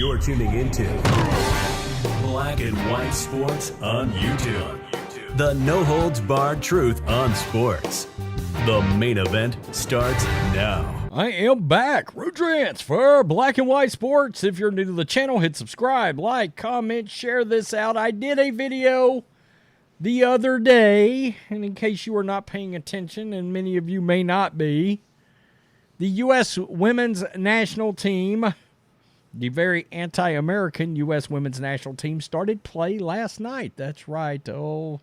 You're tuning into Black and White Sports on YouTube. The no-holds-barred truth on sports. The main event starts now. I am back. Rudrance for Black and White Sports. If you're new to the channel, hit subscribe, like, comment, share this out. I did a video the other day, and in case you were not paying attention, and many of you may not be, the U.S. Women's National Team, the very anti-American U.S. Women's National Team, started play last night. That's right. Oh,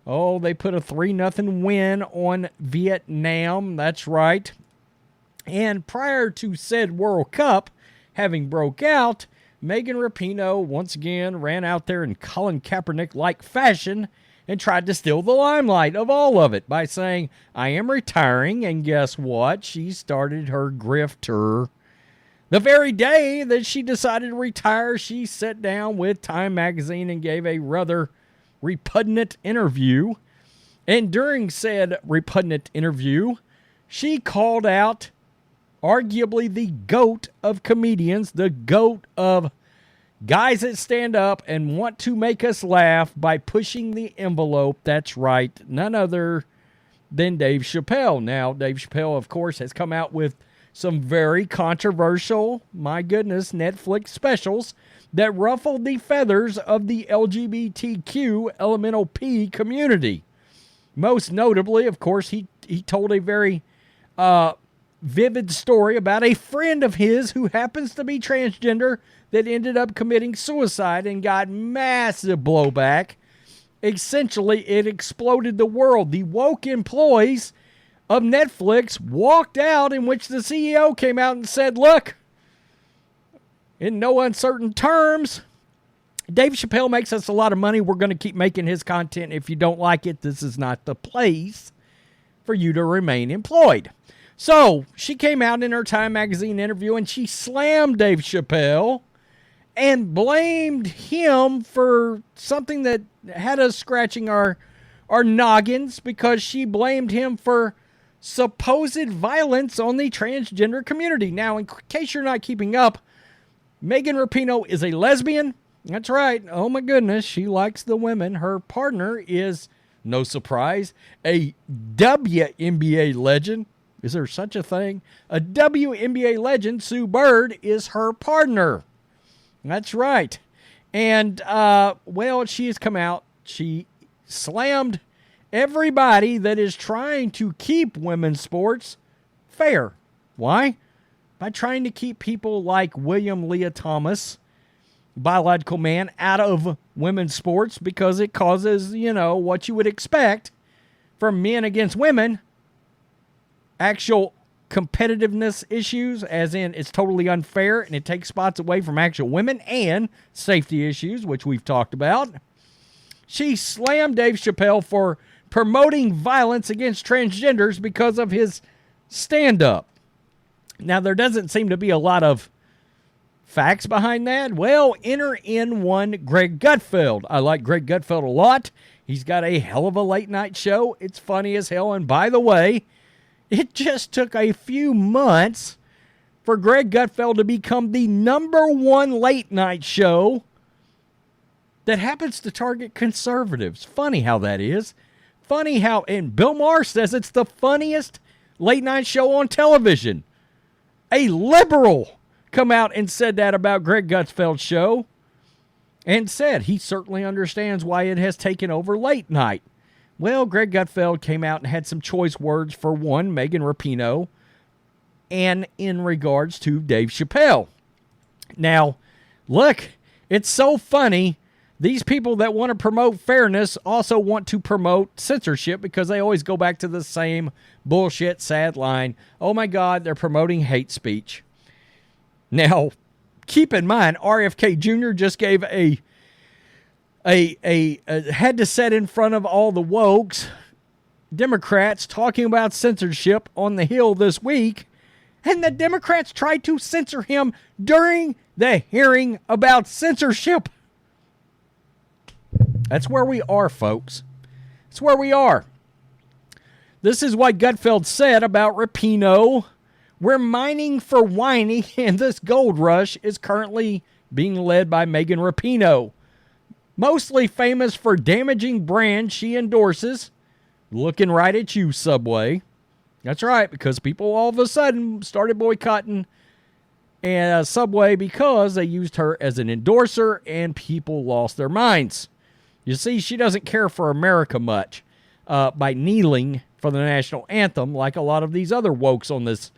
they put a 3-0 win on Vietnam. That's right. And prior to said World Cup having broke out, Megan Rapinoe once again ran out there in Colin Kaepernick-like fashion and tried to steal the limelight of all of it by saying, I am retiring, and guess what? She started her grifter. The very day that she decided to retire, she sat down with Time magazine and gave a rather repugnant interview. And during said repugnant interview, she called out arguably the GOAT of comedians, the GOAT of guys that stand up and want to make us laugh by pushing the envelope. That's right, none other than Dave Chappelle. Now, Dave Chappelle, of course, has come out with some very controversial, my goodness, Netflix specials that ruffled the feathers of the LGBTQ elemental P community. Most notably, of course, he told a very vivid story about a friend of his who happens to be transgender that ended up committing suicide and got massive blowback. Essentially, it exploded the world. The woke employees of Netflix walked out, in which the CEO came out and said, look, in no uncertain terms, Dave Chappelle makes us a lot of money. We're going to keep making his content. If you don't like it, this is not the place for you to remain employed. So she came out in her Time magazine interview and she slammed Dave Chappelle and blamed him for something that had us scratching our noggins, because she blamed him for supposed violence on the transgender community. Now, in case you're not keeping up, Megan Rapinoe is a lesbian. That's right. Oh my goodness, she likes the women. Her partner is, no surprise, a WNBA legend. Is there such a thing? A WNBA legend, Sue Bird, is her partner. That's right. And, well, she has come out. She slammed everybody that is trying to keep women's sports fair. Why? By trying to keep people like William Leah Thomas, biological man, out of women's sports, because it causes, what you would expect from men against women, actual competitiveness issues, as in it's totally unfair and it takes spots away from actual women, and safety issues, which we've talked about. She slammed Dave Chappelle for promoting violence against transgenders because of his stand-up. Now, there doesn't seem to be a lot of facts behind that. Well, enter in one Greg Gutfeld. I like Greg Gutfeld a lot. He's got a hell of a late-night show. It's funny as hell, and by the way, it just took a few months for Greg Gutfeld to become the #1 late-night show that happens to target conservatives. Funny how that is. Funny how, and Bill Maher says it's the funniest late-night show on television. A liberal come out and said that about Greg Gutfeld's show, and said he certainly understands why it has taken over late night. Well, Greg Gutfeld came out and had some choice words for one, Megan Rapinoe, and in regards to Dave Chappelle. Now, look, it's so funny. These people that want to promote fairness also want to promote censorship, because they always go back to the same bullshit, sad line. Oh my God, they're promoting hate speech. Now, keep in mind, RFK Jr. just gave had to sit in front of all the wokes, Democrats, talking about censorship on the Hill this week, and the Democrats tried to censor him during the hearing about censorship. That's where we are, folks. That's where we are. This is what Gutfeld said about Rapinoe. We're mining for whining, and this gold rush is currently being led by Megan Rapinoe. Mostly famous for damaging brands she endorses. Looking right at you, Subway. That's right, because people all of a sudden started boycotting Subway because they used her as an endorser and people lost their minds. You see, she doesn't care for America much by kneeling for the national anthem like a lot of these other wokes on this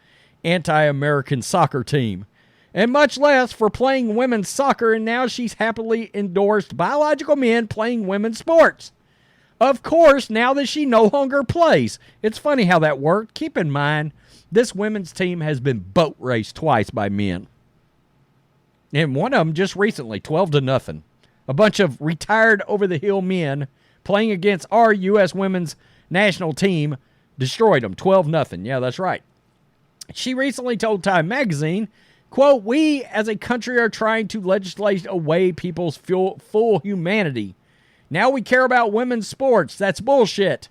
anti-American soccer team. And much less for playing women's soccer, and now she's happily endorsed biological men playing women's sports. Of course, now that she no longer plays. It's funny how that worked. Keep in mind, this women's team has been boat raced twice by men. And one of them just recently, 12-0. A bunch of retired over-the-hill men playing against our U.S. women's national team destroyed them, 12-0. Yeah, that's right. She recently told Time magazine, quote, "We as a country are trying to legislate away people's full humanity. Now we care about women's sports. That's bullshit.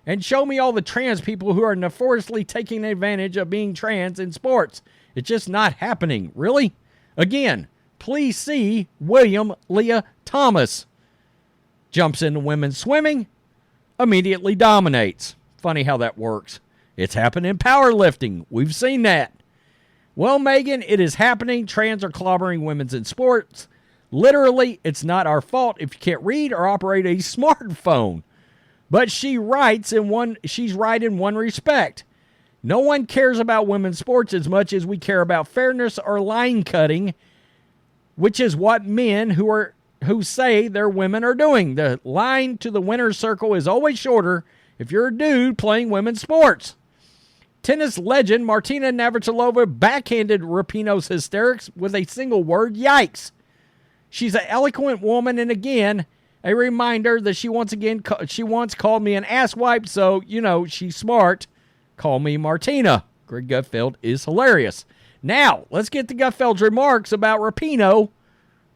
And show me all the trans people who are notoriously taking advantage of being trans in sports. It's just not happening. Really? Again, please see William Leah Thomas. Jumps into women's swimming, immediately dominates. Funny how that works. It's happened in powerlifting. We've seen that. Well, Megan, it is happening. Trans are clobbering women's in sports. Literally, it's not our fault if you can't read or operate a smartphone. But she's right in one respect. No one cares about women's sports as much as we care about fairness or line cutting, which is what men who say they're women are doing. The line to the winner's circle is always shorter if you're a dude playing women's sports. Tennis legend Martina Navratilova backhanded Rapinoe's hysterics with a single word, yikes. She's an eloquent woman, and again, a reminder that she once called me an asswipe, so, she's smart. Call me Martina. Greg Gutfeld is hilarious. Now, let's get to Gutfeld's remarks about Rapinoe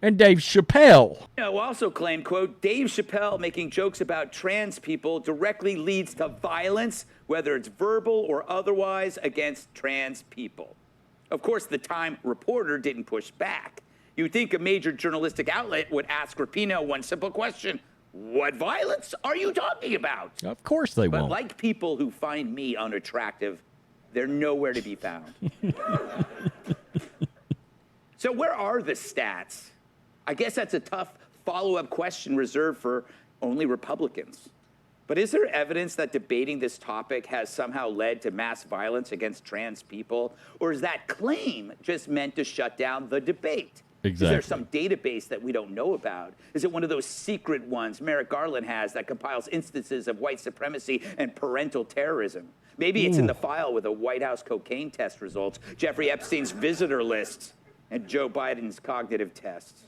and Dave Chappelle. Also claimed, quote, Dave Chappelle making jokes about trans people directly leads to violence, whether it's verbal or otherwise, against trans people. Of course, the Time reporter didn't push back. You'd think a major journalistic outlet would ask Rapinoe one simple question: what violence are you talking about? Of course they won't. But like people who find me unattractive, they're nowhere to be found. So where are the stats? I guess that's a tough follow-up question reserved for only Republicans. But is there evidence that debating this topic has somehow led to mass violence against trans people? Or is that claim just meant to shut down the debate? Exactly. Is there some database that we don't know about? Is it one of those secret ones Merrick Garland has that compiles instances of white supremacy and parental terrorism? Maybe it's in the file with the White House cocaine test results, Jeffrey Epstein's visitor lists, and Joe Biden's cognitive tests.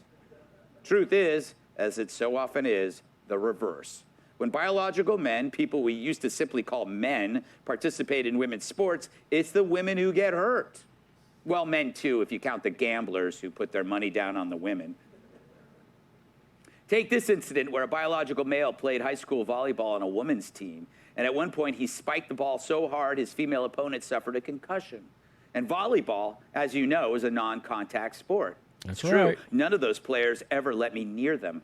Truth is, as it so often is, the reverse. When biological men, people we used to simply call men, participate in women's sports, it's the women who get hurt. Well, men too, if you count the gamblers who put their money down on the women. Take this incident where a biological male played high school volleyball on a women's team, and at one point he spiked the ball so hard his female opponent suffered a concussion. And volleyball, as you know, is a non-contact sport. That's it's right. True. None of those players ever let me near them.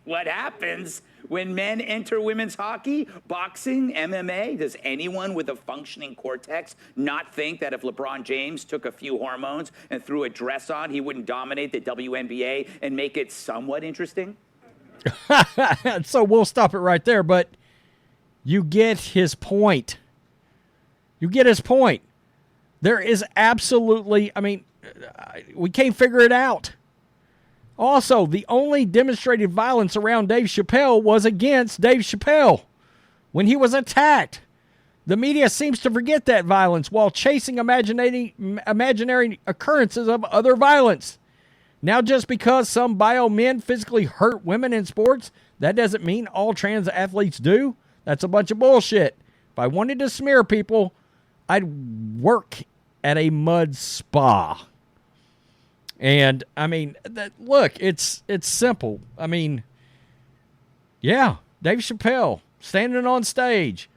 What happens when men enter women's hockey, boxing, MMA? Does anyone with a functioning cortex not think that if LeBron James took a few hormones and threw a dress on, he wouldn't dominate the WNBA and make it somewhat interesting? So we'll stop it right there, but you get his point. You get his point. There is absolutely, we can't figure it out. Also, the only demonstrated violence around Dave Chappelle was against Dave Chappelle when he was attacked. The media seems to forget that violence while chasing imaginary occurrences of other violence. Now, just because some bio men physically hurt women in sports, that doesn't mean all trans athletes do. That's a bunch of bullshit. If I wanted to smear people, I'd work at a mud spa. And, look, it's simple. Dave Chappelle, standing on stage,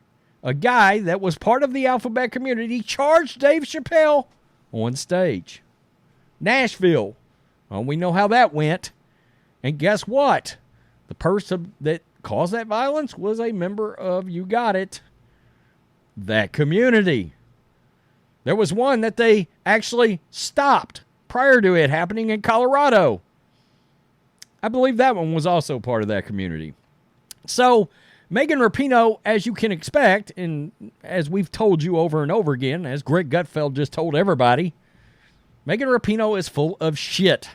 a guy that was part of the alphabet community charged Dave Chappelle on stage. Nashville. Well, we know how that went. And guess what? The person that caused that violence was a member of, you got it, that community. There was one that they actually stopped prior to it happening in Colorado. I believe that one was also part of that community. So, Megan Rapinoe, as you can expect, and as we've told you over and over again, as Greg Gutfeld just told everybody, Megan Rapinoe is full of shit.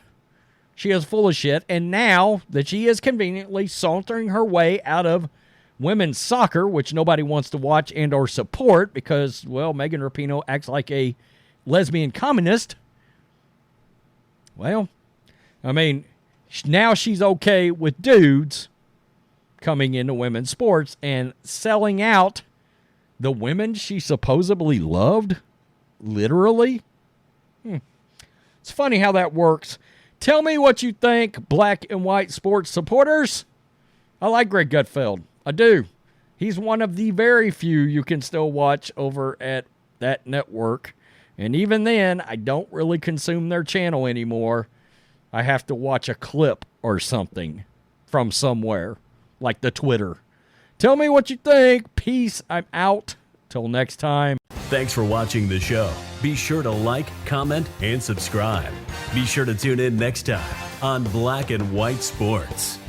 She is full of shit, and now that she is conveniently sauntering her way out of women's soccer, which nobody wants to watch and or support because, well, Megan Rapinoe acts like a lesbian communist. Well, I mean, now she's okay with dudes coming into women's sports and selling out the women she supposedly loved, literally. It's funny how that works. Tell me what you think, black and white sports supporters. I like Greg Gutfeld. I do. He's one of the very few you can still watch over at that network. And even then, I don't really consume their channel anymore. I have to watch a clip or something from somewhere, like the Twitter. Tell me what you think. Peace. I'm out. Till next time. Thanks for watching the show. Be sure to like, comment, and subscribe. Be sure to tune in next time on Black and White Sports.